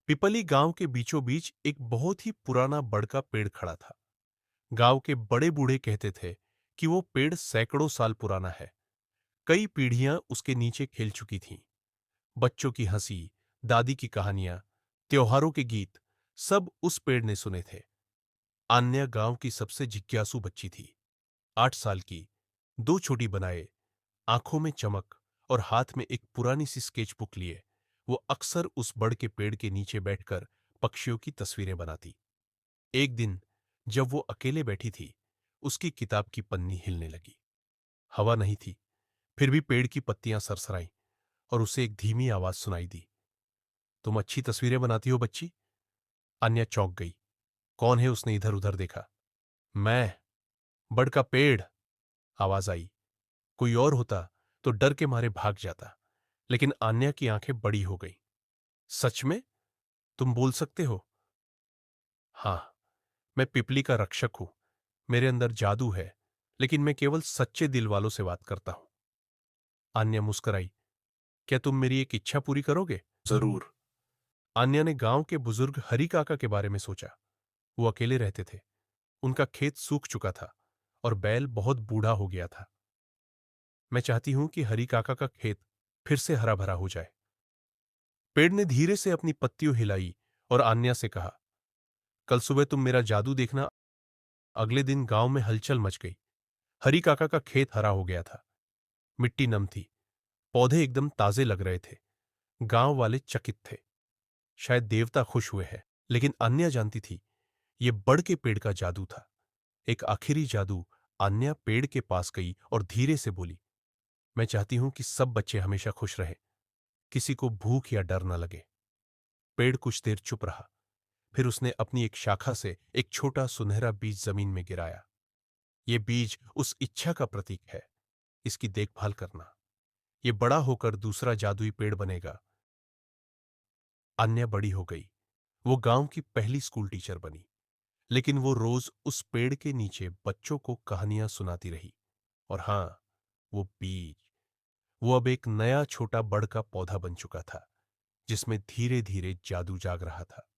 पिपली गांव के बीचों बीच एक बहुत ही पुराना बड़ का पेड़ खड़ा था। गांव के बड़े बूढ़े कहते थे कि वो पेड़ सैकड़ों साल पुराना है। कई पीढ़ियां उसके नीचे खेल चुकी थीं। बच्चों की हंसी, दादी की कहानियां, त्योहारों के गीत, सब उस पेड़ ने सुने थे। आन्या गांव की सबसे जिज्ञासु बच्ची थी। 8 साल की, दो छोटी बनाए, आंखों में चमक और हाथ में एक पुरानी सी स्केच बुक लिए वो अक्सर उस बड़ के पेड़ के नीचे बैठकर पक्षियों की तस्वीरें बनाती। एक दिन जब वो अकेले बैठी थी, उसकी किताब की पन्नी हिलने लगी। हवा नहीं थी, फिर भी पेड़ की पत्तियां सरसराईं और उसे एक धीमी आवाज सुनाई दी। तुम अच्छी तस्वीरें बनाती हो बच्ची। अन्या चौंक गई। कौन है? उसने इधर उधर देखा। मैं, बड़ का पेड़, आवाज आई। कोई और होता तो डर के मारे भाग जाता, लेकिन आन्या की आंखें बड़ी हो गईं। सच में? तुम बोल सकते हो? हां, मैं पिपली का रक्षक हूं। मेरे अंदर जादू है, लेकिन मैं केवल सच्चे दिल वालों से बात करता हूं। आन्या मुस्कुराई। क्या तुम मेरी एक इच्छा पूरी करोगे? जरूर। आन्या ने गांव के बुजुर्ग हरि काका के बारे में सोचा। वो अकेले रहते थे। उनका खेत सूख चुका था और बैल बहुत बूढ़ा हो गया था। मैं चाहती हूं कि हरि काका का खेत फिर से हरा भरा हो जाए। पेड़ ने धीरे से अपनी पत्तियों हिलाई और आन्या से कहा, कल सुबह तुम मेरा जादू देखना। अगले दिन गांव में हलचल मच गई। हरि काका का खेत हरा हो गया था। मिट्टी नम थी, पौधे एकदम ताजे लग रहे थे। गांव वाले चकित थे। शायद देवता खुश हुए हैं। लेकिन अन्या जानती थी, ये बड़ के पेड़ का जादू था। एक आखिरी जादू। अन्या पेड़ के पास गई और धीरे से बोली, मैं चाहती हूं कि सब बच्चे हमेशा खुश रहें, किसी को भूख या डर न लगे। पेड़ कुछ देर चुप रहा। फिर उसने अपनी एक शाखा से एक छोटा सुनहरा बीज जमीन में गिराया। ये बीज उस इच्छा का प्रतीक है। इसकी देखभाल करना। ये बड़ा होकर दूसरा जादुई पेड़ बनेगा। अन्या बड़ी हो गई। वो गांव की पहली स्कूल टीचर बनी। लेकिन वो रोज उस पेड़ के नीचे बच्चों को कहानियां सुनाती रही। और हां, वो बीज, वो अब एक नया छोटा बड़ का पौधा बन चुका था, जिसमें धीरे धीरे जादू जाग रहा था।